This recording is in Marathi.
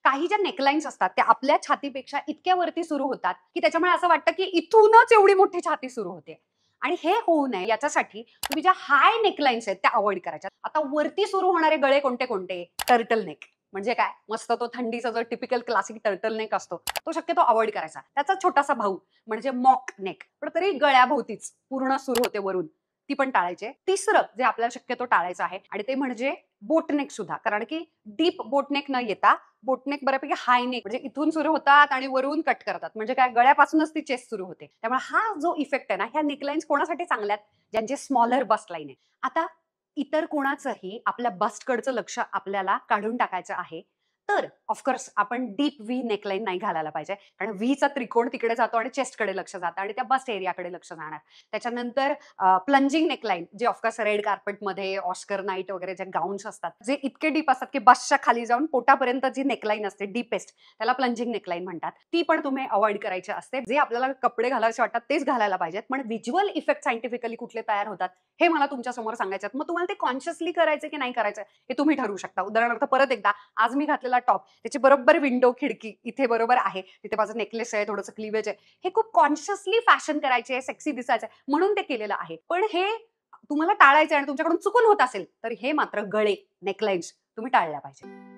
काही ज्या नेकलाईन्स असतात त्या आपल्या छातीपेक्षा इतक्या वरती सुरू होतात की त्याच्यामुळे असं वाटतं की इथूनच एवढी मोठी छाती सुरू होते. आणि हे होऊ नये याच्यासाठी तुम्ही ज्या हाय नेकलाईन्स आहेत त्या अवॉइड करायच्या. आता वरती सुरू होणारे गळे कोणते कोणते? Turtle neck. म्हणजे काय, मस्त तो थंडीचा जो टिपिकल क्लासिक टर्टल नेक असतो तो शक्यतो अवॉइड करायचा. त्याचा छोटासा भाऊ म्हणजे मॉक नेक, पण तरी गळ्याभोवतीच पूर्ण सुरू होते वरून, ती पण टाळायची. तिसरं जे आपल्याला शक्यतो टाळायचं आहे आणि ते म्हणजे बोटनेक सुद्धा. कारण की डीप बोटनेक न येता बोटनेक बऱ्यापैकी हाय नेक म्हणजे इथून सुरू होतात आणि वरून कट करतात. म्हणजे काय, गळ्यापासूनच ती चेस्ट सुरू होते. त्यामुळे हा जो इफेक्ट आहे ना, ह्या नेकलाईन्स कोणासाठी चांगल्या आहेत? ज्यांचे स्मॉलर बस्ट लाईन आहे. आता इतर कोणाचंही आपल्या बस्टकडचं लक्ष आपल्याला काढून टाकायचं आहे तर ऑफकोर्स आपण डीप व्ही नेकलाईन नाही घालायला पाहिजे. कारण व्हीचा त्रिकोण तिकडे जातो आणि चेस्टकडे लक्ष जातं आणि त्या बस्ट एरियाकडे लक्ष जाणार. त्याच्यानंतर प्लंजिंग नेकलाईन जे ऑफकोर्स रेड कार्पेटमध्ये ऑस्कर नाईट वगैरे जे गाऊन्स असतात जे इतके डीप असतात की बसच्या खाली जाऊन पोटापर्यंत जी नेकलाईन असते डीपेस्ट, त्याला प्लंजिंग नेकलाईन म्हणतात. ती पण तुम्ही अवॉइड करायची असते. जे आपल्याला कपडे घालायचे वाटतात तेच घालायला पाहिजेत. पण व्हिज्युअल इफेक्ट सायंटिफिकली कुठले तयार होतात हे मला तुमच्या समोर सांगायचे. मग तुम्हाला ते कॉन्शियसली करायचं की नाही करायचं हे तुम्ही ठरवू शकता. उदाहरणार्थ परत एकदा, आज मी घातलेला टॉप त्याची बरोबर विंडो खिडकी इथे बरोबर आहे, तिथे माझं नेकलेस आहे, थोडंसं क्लिवेज आहे, हे खूप कॉन्शियसली फॅशन करायचे आहे, सेक्सी दिसायचं म्हणून ते केलेलं आहे. पण हे तुम्हाला टाळायचं आणि तुमच्याकडून चुकून होत असेल तर हे मात्र गळे नेकलाईन्स तुम्ही टाळल्या पाहिजे.